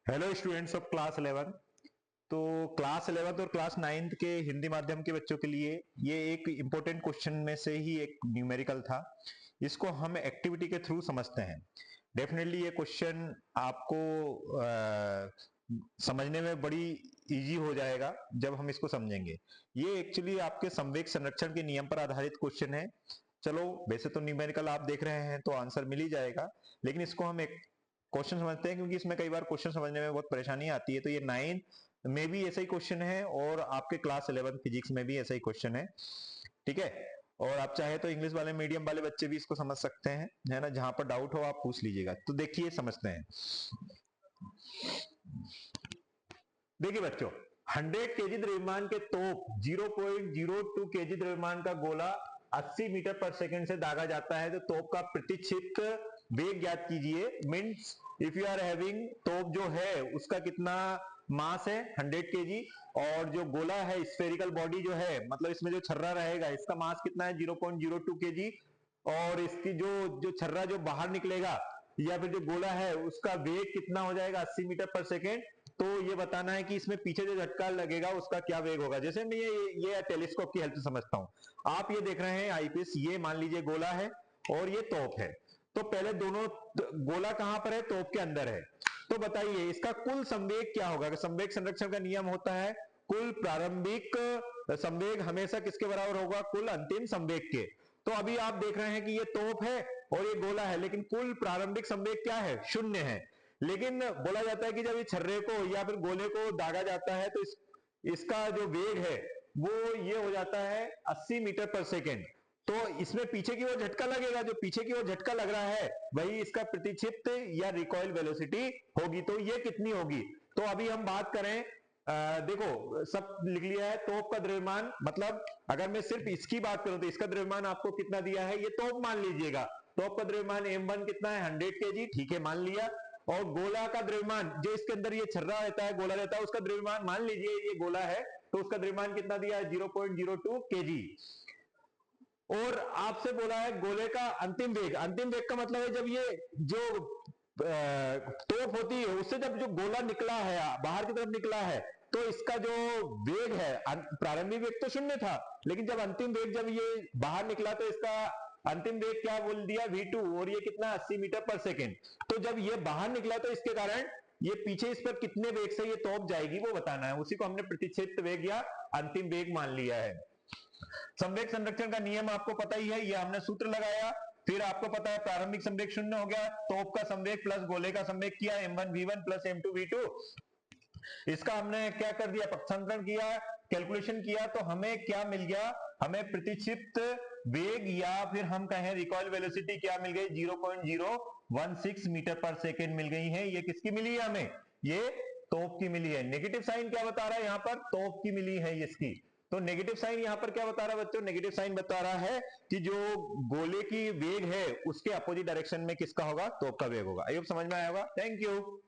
Hello students of class 11। तो class 11 और class 9 के हिंदी माध्यम के बच्चों के लिए ये एक इम्पोर्टेंट क्वेश्चन में से ही एक न्यूमेरिकल था। इसको हम एक्टिविटी के थ्रू समझते हैं। डेफिनेटली ये क्वेश्चन आपको समझने में बड़ी इजी हो जाएगा जब हम इसको समझेंगे। ये एक्चुअली आपके संवेग संरक्षण के नियम पर आधारित क्वेश्चन है। चलो, वैसे तो न्यूमेरिकल आप देख रहे हैं तो आंसर मिल ही जाएगा, लेकिन इसको हम एक क्वेश्चन समझते हैं क्योंकि इसमें कई बार क्वेश्चन समझने में बहुत परेशानी आती है। तो ये 9 में भी ऐसा ही क्वेश्चन है और आपके क्लास 11 फिजिक्स में भी ऐसा ही क्वेश्चन है। ठीक है, और आप चाहे तो इंग्लिश वाले मीडियम वाले बच्चे भी इसको समझ सकते हैं, है ना। जहां पर डाउट हो आप पूछ लीजिएगा। तो देखिए, समझते हैं। देखिए बच्चों, 100 केजी द्रव्यमान के तोप 0.02 केजी द्रव्यमान का गोला 80 मीटर पर सेकंड से दागा जाता है। तो तोप का प्रतिक्षिप्त वेग ज्ञात कीजिए। Means if you are having, तोप जो है उसका कितना मास है 100 केजी, और जो गोला है स्फेरिकल बॉडी जो है, मतलब इसमें जो छर्रा रहेगा इसका मास कितना है 0.02 केजी, और इसकी जो जो छर्रा जो बाहर निकलेगा या फिर जो गोला है उसका वेग कितना हो जाएगा 80 मीटर पर सेकेंड। तो ये बताना है कि इसमें पीछे जो झटका लगेगा उसका क्या वेग होगा। जैसे मैं ये टेलीस्कोप की हेल्प से समझता हूं। आप ये देख रहे हैं आईपीएस, ये मान लीजिए गोला है और ये तोप है। तो पहले दोनों, गोला कहां पर है, तोप के अंदर है। तो बताइए इसका कुल संवेग क्या होगा। संवेग संरक्षण का नियम होता है कुल प्रारंभिक संवेग हमेशा किसके बराबर होगा, कुल अंतिम संवेग के। तो अभी आप देख रहे हैं कि ये तोप है और ये गोला है, लेकिन कुल प्रारंभिक संवेग क्या है, शून्य है। लेकिन बोला जाता है कि जब ये छर्रे को या फिर गोले को दागा जाता है तो इसका जो वेग है वो ये हो जाता है 80 मीटर पर सेकेंड। तो इसमें पीछे की ओर झटका लगेगा, जो पीछे की ओर झटका लग रहा है वही इसका प्रतिक्षिप्त या रिकॉइल वेलोसिटी होगी। तो ये कितनी होगी। तो अभी हम बात करें, देखो सब लिख लिया है। तोप का द्रव्यमान, मतलब अगर मैं सिर्फ इसकी बात करूं तो इसका द्रव्यमान आपको कितना दिया है, ये तोप मान लीजिएगा। तोप का द्रव्यमान m1 कितना है 100 केजी, ठीक है, मान लिया। और गोला का द्रव्यमान, जो इसके अंदर ये छर्रा रहता है, गोला रहता है, उसका द्रव्यमान मान लीजिए ये गोला है, तो उसका द्रव्यमान कितना दिया है 0.02 केजी। और आपसे बोला है गोले का अंतिम वेग। अंतिम वेग का मतलब है जब ये जो तोप होती है उससे जब जो गोला निकला है, बाहर की तरफ निकला है, तो इसका जो वेग है, प्रारंभिक वेग तो शून्य था, लेकिन जब अंतिम वेग जब ये बाहर निकला तो इसका अंतिम वेग क्या बोल दिया v2, और ये कितना 80 मीटर पर सेकेंड। तो जब ये बाहर निकला तो इसके कारण ये पीछे इस पर कितने वेग से ये तोप जाएगी वो बताना है। उसी को हमने प्रतिक्षेप्त वेग या अंतिम वेग मान लिया है। संवेग संरक्षण का नियम आपको पता ही है, ये हमने सूत्र लगाया। फिर आपको पता है प्रारंभिक संवेग शून्य हो गया, तोप का संवेग प्लस गोले का संवेग किया m1 v1 plus m2 v2। इसका हमने क्या कर दिया, पक्षांतरण किया, कैलकुलेशन किया, तो हमें क्या मिल गया, हमें प्रतिक्षिप्त वेग या फिर हम कहें रिकॉइल वेलोसिटी क्या मिल गई 0.016 मीटर पर सेकेंड मिल गई है। ये किसकी मिली है हमें, ये तोप की मिली है। नेगेटिव साइन क्या बता रहा है यहाँ पर, तोप की मिली है इसकी। तो नेगेटिव साइन यहां पर क्या बता रहा है बच्चों, नेगेटिव साइन बता रहा है कि जो गोले की वेग है उसके अपोजिट डायरेक्शन में किसका होगा, तोप का वेग होगा। आई होप समझ में आया होगा। Thank you.